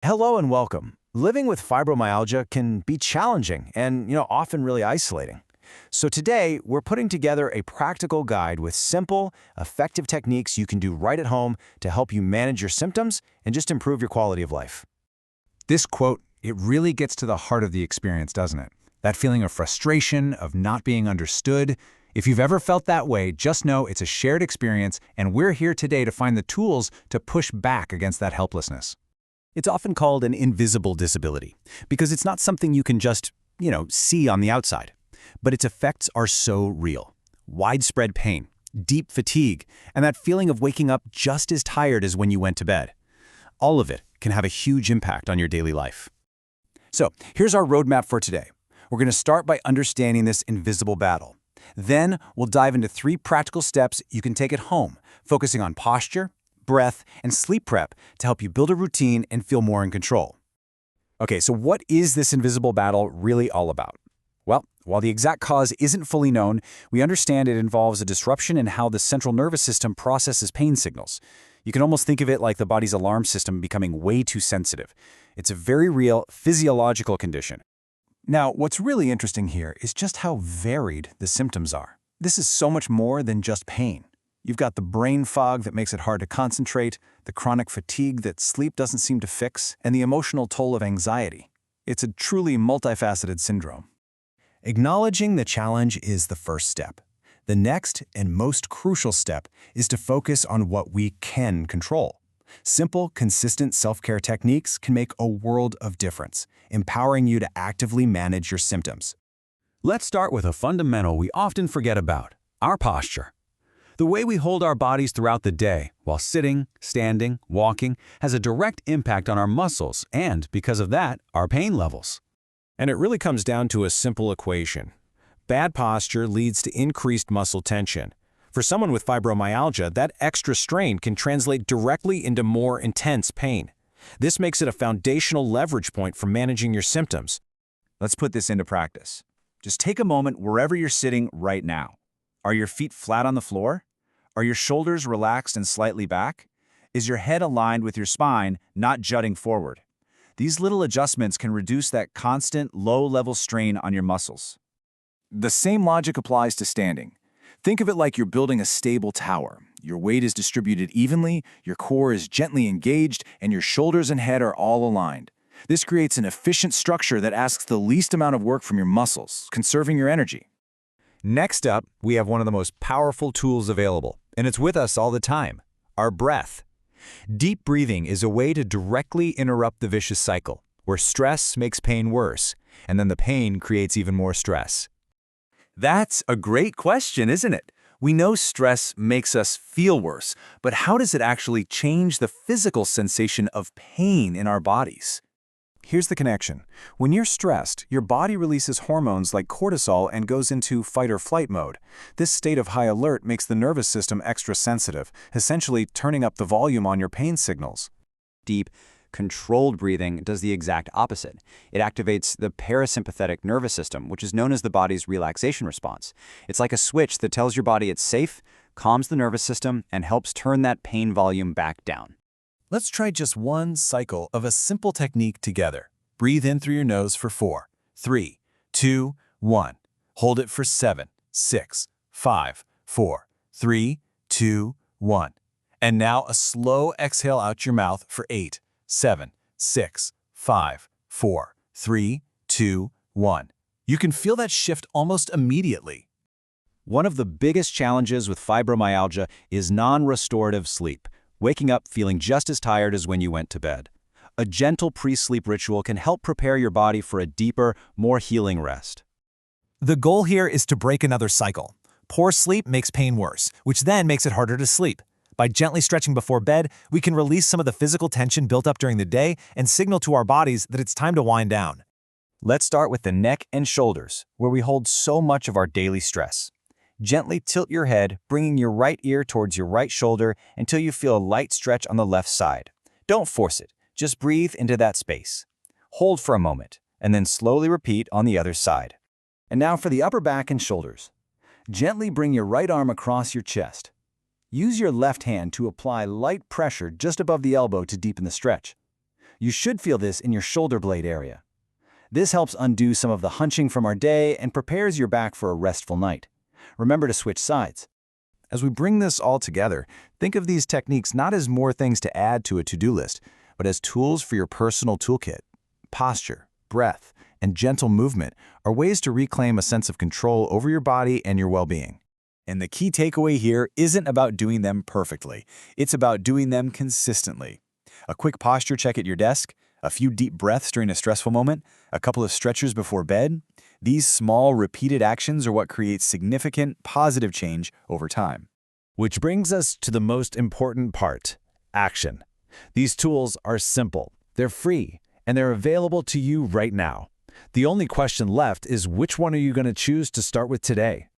Hello and welcome. Living with fibromyalgia can be challenging and, often really isolating. So today, we're putting together a practical guide with simple, effective techniques you can do right at home to help you manage your symptoms and just improve your quality of life. This quote, it really gets to the heart of the experience, doesn't it? That feeling of frustration, of not being understood. If you've ever felt that way, just know it's a shared experience, and we're here today to find the tools to push back against that helplessness. It's often called an invisible disability because it's not something you can just, see on the outside. But its effects are so real. Widespread pain, deep fatigue, and that feeling of waking up just as tired as when you went to bed. All of it can have a huge impact on your daily life. So, here's our roadmap for today. We're going to start by understanding this invisible battle. Then, we'll dive into 3 practical steps you can take at home, focusing on posture, breath, and sleep prep to help you build a routine and feel more in control. Okay, so what is this invisible battle really all about? Well, while the exact cause isn't fully known, we understand it involves a disruption in how the central nervous system processes pain signals. You can almost think of it like the body's alarm system becoming way too sensitive. It's a very real physiological condition. Now, what's really interesting here is just how varied the symptoms are. This is so much more than just pain. You've got the brain fog that makes it hard to concentrate, the chronic fatigue that sleep doesn't seem to fix, and the emotional toll of anxiety. It's a truly multifaceted syndrome. Acknowledging the challenge is the first step. The next and most crucial step is to focus on what we can control. Simple, consistent self-care techniques can make a world of difference, empowering you to actively manage your symptoms. Let's start with a fundamental we often forget about: our posture. The way we hold our bodies throughout the day, while sitting, standing, walking, has a direct impact on our muscles and, because of that, our pain levels. And it really comes down to a simple equation. Bad posture leads to increased muscle tension. For someone with fibromyalgia, that extra strain can translate directly into more intense pain. This makes it a foundational leverage point for managing your symptoms. Let's put this into practice. Just take a moment wherever you're sitting right now. Are your feet flat on the floor? Are your shoulders relaxed and slightly back? Is your head aligned with your spine, not jutting forward? These little adjustments can reduce that constant, low-level strain on your muscles. The same logic applies to standing. Think of it like you're building a stable tower. Your weight is distributed evenly, your core is gently engaged, and your shoulders and head are all aligned. This creates an efficient structure that asks the least amount of work from your muscles, conserving your energy. Next up, we have one of the most powerful tools available, and it's with us all the time: our breath. Deep breathing is a way to directly interrupt the vicious cycle, where stress makes pain worse, and then the pain creates even more stress. That's a great question, isn't it? We know stress makes us feel worse, but how does it actually change the physical sensation of pain in our bodies? Here's the connection. When you're stressed, your body releases hormones like cortisol and goes into fight-or-flight mode. This state of high alert makes the nervous system extra sensitive, essentially turning up the volume on your pain signals. Deep, controlled breathing does the exact opposite. It activates the parasympathetic nervous system, which is known as the body's relaxation response. It's like a switch that tells your body it's safe, calms the nervous system, and helps turn that pain volume back down. Let's try just one cycle of a simple technique together. Breathe in through your nose for 4, 3, 2, 1. Hold it for 7, 6, 5, 4, 3, 2, 1. And now a slow exhale out your mouth for 8, 7, 6, 5, 4, 3, 2, 1. You can feel that shift almost immediately. One of the biggest challenges with fibromyalgia is non-restorative sleep, waking up feeling just as tired as when you went to bed. A gentle pre-sleep ritual can help prepare your body for a deeper, more healing rest. The goal here is to break another cycle. Poor sleep makes pain worse, which then makes it harder to sleep. By gently stretching before bed, we can release some of the physical tension built up during the day and signal to our bodies that it's time to wind down. Let's start with the neck and shoulders, where we hold so much of our daily stress. Gently tilt your head, bringing your right ear towards your right shoulder until you feel a light stretch on the left side. Don't force it, just breathe into that space. Hold for a moment, and then slowly repeat on the other side. And now for the upper back and shoulders. Gently bring your right arm across your chest. Use your left hand to apply light pressure just above the elbow to deepen the stretch. You should feel this in your shoulder blade area. This helps undo some of the hunching from our day and prepares your back for a restful night. Remember to switch sides. As we bring this all together, think of these techniques not as more things to add to a to-do list, but as tools for your personal toolkit. Posture, breath, and gentle movement are ways to reclaim a sense of control over your body and your well-being. And the key takeaway here isn't about doing them perfectly. It's about doing them consistently. A quick posture check at your desk, a few deep breaths during a stressful moment, a couple of stretches before bed. These small, repeated actions are what creates significant, positive change over time. Which brings us to the most important part, action. These tools are simple, they're free, and they're available to you right now. The only question left is which one are you going to choose to start with today?